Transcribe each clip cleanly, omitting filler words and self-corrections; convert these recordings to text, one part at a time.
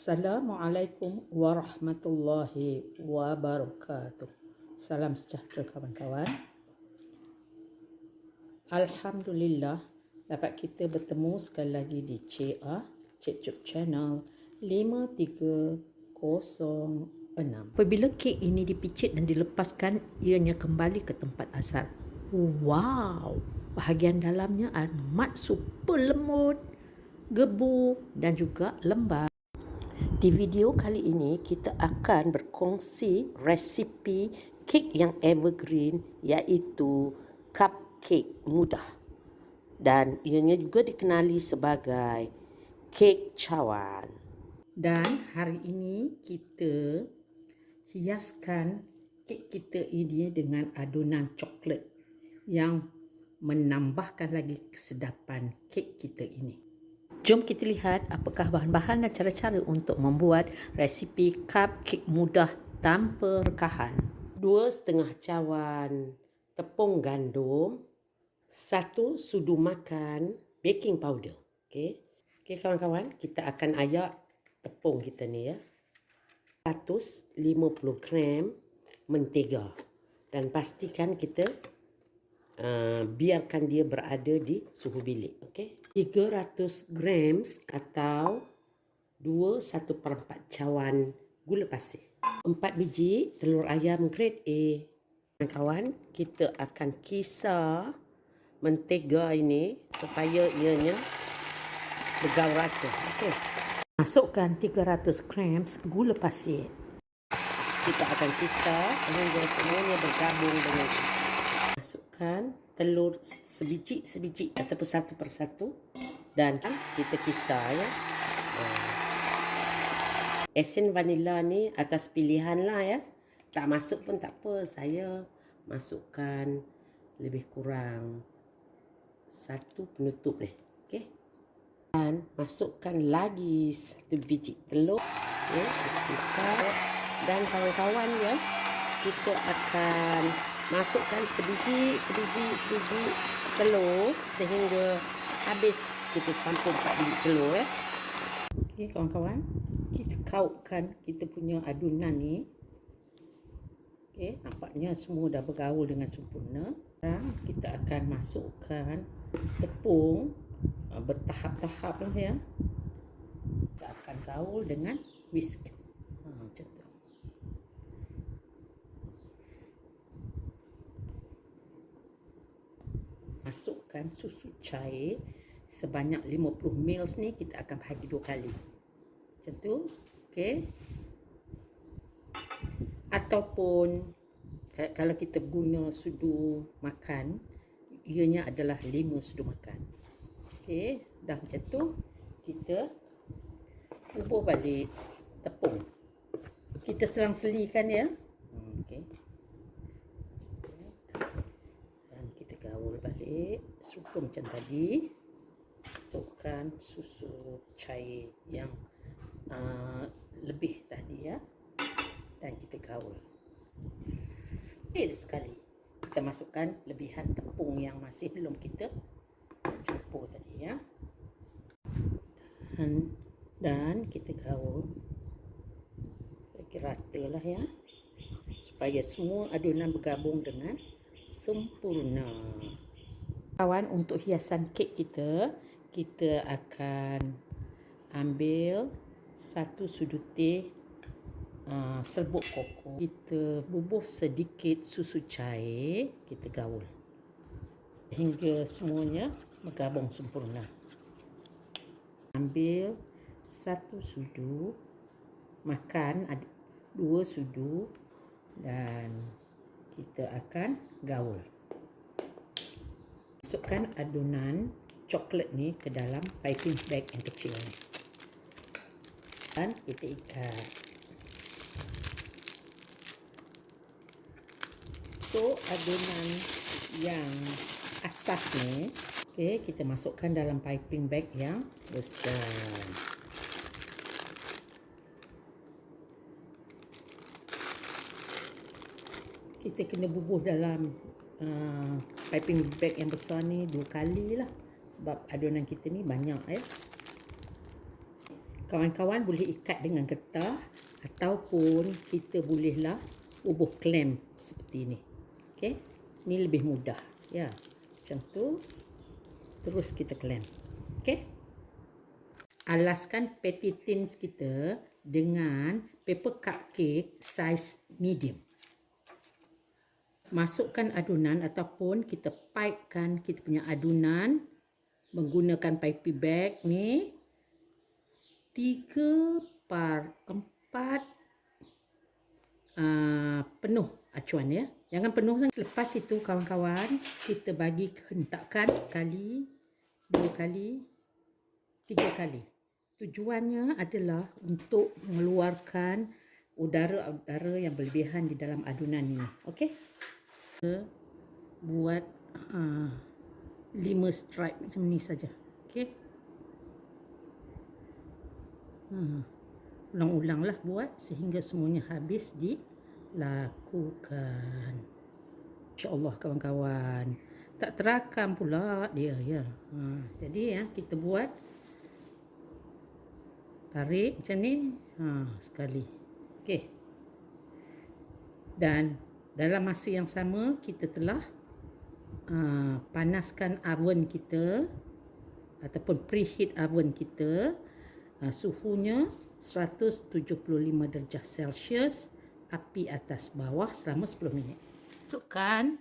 Assalamualaikum warahmatullahi wabarakatuh. Salam sejahtera kawan-kawan. Alhamdulillah dapat kita bertemu sekali lagi di CA YouTube channel 5306. Apabila kek ini dipicit dan dilepaskan, ianya kembali ke tempat asal. Wow, bahagian dalamnya amat super lembut, gebu dan juga lembab. Di video kali ini kita akan berkongsi resipi kek yang evergreen, iaitu cupcake mudah, dan ianya juga dikenali sebagai kek cawan. Dan hari ini kita hiaskan kek kita ini dengan adunan coklat yang menambahkan lagi kesedapan kek kita ini. Jom kita lihat apakah bahan-bahan dan cara-cara untuk membuat resipi cupcake mudah tanpa rekahan. 2,5 cawan tepung gandum, 1 sudu makan baking powder. Okey kawan-kawan, kita akan ayak tepung kita ni ya. 150 gram mentega, dan pastikan kita biarkan dia berada di suhu bilik. Okey. 300 grams atau 2/1/4 cawan gula pasir. 4 biji telur ayam grade A. Kawan-kawan, kita akan kisar mentega ini supaya ianya bergaul rata. Okey. Masukkan 300 grams gula pasir. Kita akan kisar sehingga semuanya bergabung dengan. Masukkan telur sebiji ataupun satu persatu dan kita kisar ya. Esen vanila ni atas pilihan lah ya. Tak masuk pun tak apa. Saya masukkan lebih kurang 1 penutup ni. Okey. Dan masukkan lagi 1 biji telur ya, kita kisar. Dan kawan-kawan ya, kita akan masukkan sebiji telur sehingga habis kita campur 4 biji telur ya. Okey kawan-kawan, kita kautkan kita punya adunan ni. Okey, nampaknya semua dah bergaul dengan sempurna. Dan kita akan masukkan tepung bertahap-tahap lah ya. Kita akan gaul dengan whisk. Macam tu. Masukkan susu cair sebanyak 50 ml ni, kita akan bahagi 2 kali. Macam tu. Okey. Ataupun kalau kita guna sudu makan, ianya adalah 5 sudu makan. Okey, dah macam tu kita ubah balik tepung. Kita selang-selikan ya. Okey. Gaul balik serupa macam tadi. Masukkan susu cair yang lebih tadi ya, dan kita gaul. Sekali kita masukkan lebihan tepung yang masih belum kita campur tadi ya, dan kita gaul bagi rata lah ya, supaya semua adunan bergabung dengan sempurna. Kawan, untuk hiasan kek kita akan ambil 1 sudu teh serbuk koko. Kita bubuh sedikit susu cair, kita gaul hingga semuanya bergabung sempurna. Ambil 1 sudu makan, 2 sudu, dan kita akan gaul. Masukkan adunan coklat ni ke dalam piping bag yang kecil ni. Dan kita ikat. So, adunan yang asas ni, okay, kita masukkan dalam piping bag yang besar. Kita kena bubuh dalam piping bag yang besar ni 2 kali lah, sebab adunan kita ni banyak ya. Kawan-kawan boleh ikat dengan getah ataupun kita bolehlah ubuh klem seperti ni. Okey. Ni lebih mudah. Ya. Macam tu. Terus kita klem. Okey. Alaskan patty tins kita dengan paper cupcake size medium. Masukkan adunan ataupun kita pipekan kita punya adunan menggunakan piping bag ni 3/4 penuh acuan ya. Jangan penuh sangat. Lepas itu kawan-kawan, kita bagi hentakan sekali, 2 kali, 3 kali. Tujuannya adalah untuk mengeluarkan udara-udara yang berlebihan di dalam adunan ni. Okey? Buat 5 stripe macam ni saja. Okey? Ulang-ulanglah buat sehingga semuanya habis dilakukan. InsyaAllah kawan-kawan. Tak terakam pula dia ya. Jadi ya kita buat tarik macam ni sekali. Okey. Dan dalam masa yang sama kita telah panaskan oven kita ataupun preheat oven kita. Suhunya 175 darjah Celsius, api atas bawah selama 10 minit. Masukkan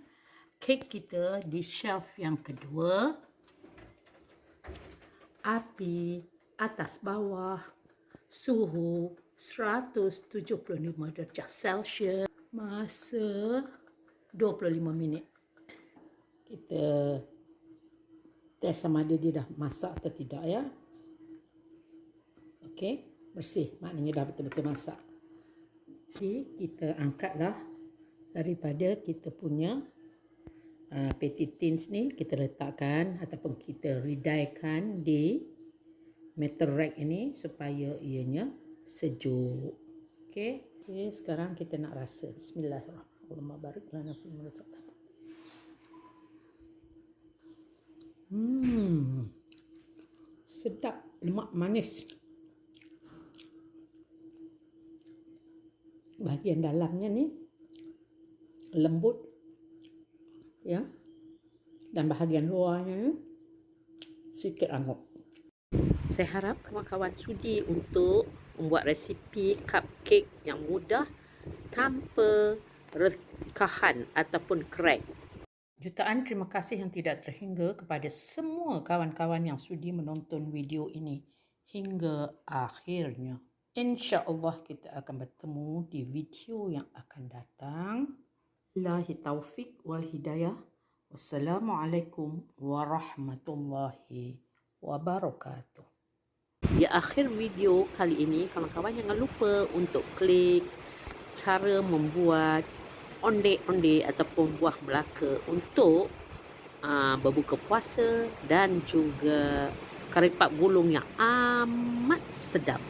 kek kita di shelf yang kedua. Api atas bawah, suhu 175 darjah Celsius, masa 25 minit. Kita test sama ada dia dah masak atau tidak ya. Okey, bersih. Maknanya dah betul-betul masak. Jadi kita angkatlah daripada kita punya patty tins ni, kita letakkan ataupun kita redaikan di metal rack ini supaya ianya sejuk. Okey, sekarang kita nak rasa. Bismillahirrahmanirrahim. Sedap, lemak manis. Bahagian dalamnya ni lembut ya, dan bahagian luarnya ni sikit angguk. Saya harap kawan-kawan sudi untuk membuat resipi cupcake yang mudah tanpa rekahan ataupun crack. Jutaan terima kasih yang tidak terhingga kepada semua kawan-kawan yang sudi menonton video ini hingga akhirnya. InsyaAllah kita akan bertemu di video yang akan datang. Billahi taufiq wal hidayah. Wassalamualaikum warahmatullahi wabarakatuh. Di akhir video kali ini, kawan-kawan jangan lupa untuk klik cara membuat onde-onde ataupun buah Melaka untuk berbuka puasa dan juga kari pak gulung yang amat sedap.